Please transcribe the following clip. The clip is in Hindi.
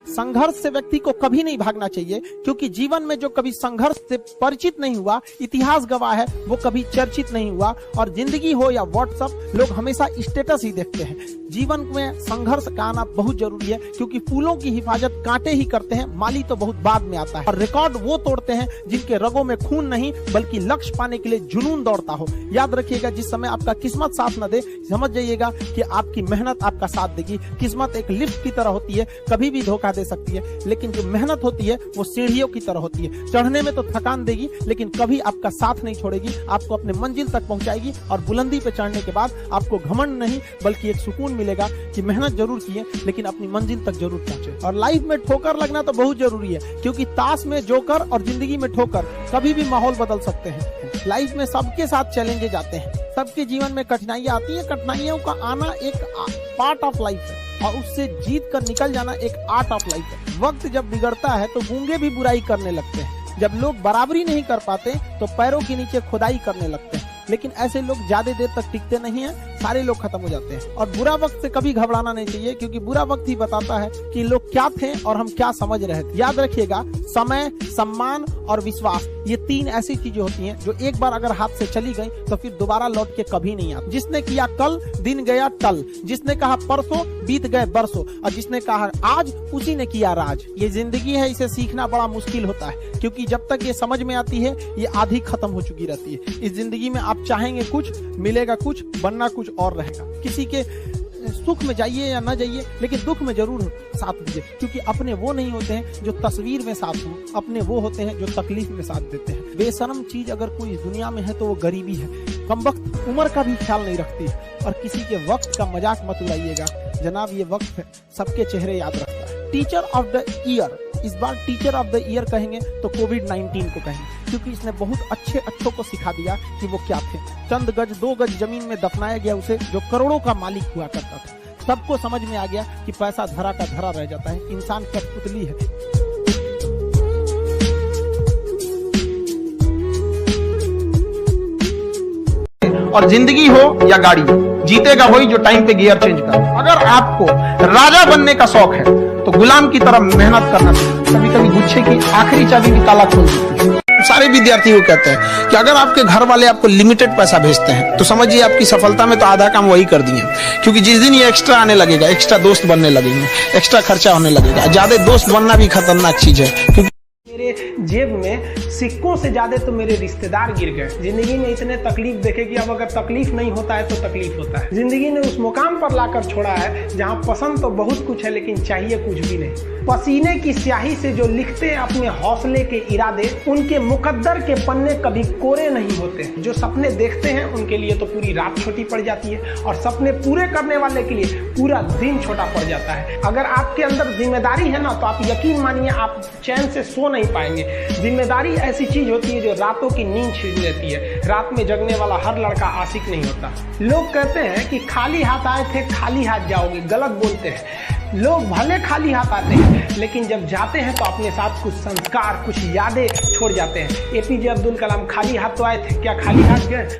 संघर्ष से व्यक्ति को कभी नहीं भागना चाहिए, क्योंकि जीवन में जो कभी संघर्ष से परिचित नहीं हुआ, इतिहास गवाह है, वो कभी चर्चित नहीं हुआ। और जिंदगी हो या व्हाट्सएप, लोग हमेशा स्टेटस ही देखते हैं। जीवन में संघर्ष का आना बहुत जरूरी है, क्योंकि फूलों की हिफाजत कांटे ही करते हैं, माली तो बहुत बाद में आता है। और रिकॉर्ड वो तोड़ते हैं जिनके रगों में खून नहीं, बल्कि लक्ष्य पाने के लिए जुनून दौड़ता हो। याद रखिएगा, जिस समय आपका किस्मत साथ न दे, समझ जाइएगा कि आपकी मेहनत आपका साथ देगी। किस्मत एक लिफ्ट की तरह होती है, कभी भी धोखा दे सकती है, लेकिन जो मेहनत होती है वो सीढ़ियों की तरह होती है। चढ़ने में तो थकान देगी, लेकिन कभी आपका साथ नहीं छोड़ेगी, आपको अपने मंजिल तक पहुंचाएगी। और बुलंदी पे चढ़ने के बाद आपको घमंड नहीं, बल्कि एक सुकून मिलेगा कि मेहनत जरूर किए, लेकिन अपनी मंजिल तक जरूर पहुंचे। और लाइफ में ठोकर लगना तो बहुत जरूरी है, क्योंकि ताश में जोकर और जिंदगी में ठोकर कभी भी माहौल बदल सकते हैं। लाइफ में सबके साथ चैलेंजेस आते हैं, सबके जीवन में कठिनाइयां आती हैं। कठिनाइयों का आना एक पार्ट ऑफ लाइफ है, और उससे जीत कर निकल जाना एक आर्ट ऑफ लाइफ है। वक्त जब बिगड़ता है तो गूंगे भी बुराई करने लगते हैं। जब लोग बराबरी नहीं कर पाते तो पैरों के नीचे खुदाई करने लगते हैं। लेकिन ऐसे लोग ज्यादा देर तक टिकते नहीं हैं, सारे लोग खत्म हो जाते हैं। और बुरा वक्त से कभी घबराना नहीं चाहिए, क्योंकि बुरा वक्त ही बताता है कि लोग क्या थे और हम क्या समझ रहे थे। याद रखिएगा, समय, सम्मान और विश्वास, ये तीन ऐसी चीजें होती हैं जो एक बार अगर हाथ से चली गई तो फिर दोबारा लौट के कभी नहीं आती। जिसने किया कल, दिन गया टल। जिसने कहा परसों, बीत गए बरसों। और जिसने कहा आज, उसी ने किया राज। ये जिंदगी है, इसे सीखना बड़ा मुश्किल होता है, क्योंकि जब तक ये समझ में आती है, ये आधी खत्म हो चुकी रहती है। इस जिंदगी में आप चाहेंगे कुछ, मिलेगा कुछ, बनना कुछ और रहेगा। किसी के सुख में जाइए या ना जाइए, लेकिन दुख में जरूर साथ दीजिए, क्योंकि अपने वो नहीं होते हैं जो तस्वीर में साथ हो, अपने वो होते हैं जो तकलीफ में साथ देते हैं। बेशर्म चीज अगर कोई इस दुनिया में है तो वो गरीबी है। कमबख्त उम्र का भी ख्याल नहीं रखती है। और किसी के वक्त का मजाक मत उड़ाइएगा जनाब, ये वक्त है, सबके चेहरे याद रखता है। टीचर ऑफ द ईयर, इस बार टीचर ऑफ द ईयर कहेंगे तो कोविड-19 को कहेंगे, क्योंकि इसने बहुत अच्छों को सिखा दिया कि वो क्या थे। चंद गज, 2 गज जमीन में दफनाया गया उसे, जो करोड़ों का मालिक हुआ करता था। सबको समझ में आ गया कि पैसा धरा का धरा रह जाता है, इंसान कठपुतली है। और जिंदगी हो या गाड़ी, जीतेगा वही जो टाइम पे गियर चेंज कर। अगर आपको राजा बनने का शौक है तो गुलाम की तरह मेहनत करना चाहिए। कभी कभी गुच्छे की आखिरी चाबी भी ताला खोल देती है। सारे विद्यार्थी को कहते हैं कि अगर आपके घर वाले आपको लिमिटेड पैसा भेजते हैं तो समझिए आपकी सफलता में तो आधा काम वही कर दिए, क्योंकि जिस दिन ये एक्स्ट्रा आने लगेगा, एक्स्ट्रा दोस्त बनने लगेंगे, एक्स्ट्रा खर्चा होने लगेगा। ज्यादा दोस्त बनना भी खतरनाक चीज है, क्योंकि मेरे जेब में सिक्कों से ज्यादा तो मेरे रिश्तेदार गिर गए। जिंदगी में इतने तकलीफ देखे कि अब अगर तकलीफ नहीं होता है तो तकलीफ होता है। जिंदगी ने उस मुकाम पर लाकर छोड़ा है जहां पसंद तो बहुत कुछ है, लेकिन चाहिए कुछ भी नहीं। पसीने की स्याही से जो लिखते हैं अपने हौसले के इरादे, उनके मुकद्दर के पन्ने कभी कोरे नहीं होते। जो सपने देखते हैं उनके लिए तो पूरी रात छोटी पड़ जाती है, और सपने पूरे करने वाले के लिए पूरा दिन छोटा पड़ जाता है। अगर आपके अंदर जिम्मेदारी है ना, तो आप यकीन मानिए आप चैन से सो नहीं पाएंगे। जिम्मेदारी ऐसी चीज होती है जो रातों की नींद छीन लेती है। रात में जगने वाला हर लड़का आशिक नहीं होता। लोग कहते हैं कि खाली हाथ आए थे खाली हाथ जाओगे, गलत बोलते हैं। लोग भले खाली हाथ आते हैं, लेकिन जब जाते हैं तो अपने साथ कुछ संस्कार, कुछ यादें छोड़ जाते हैं। एपीजे अब्दुल कलाम खाली हाथ तो आए थे, क्या खाली हाथ गए?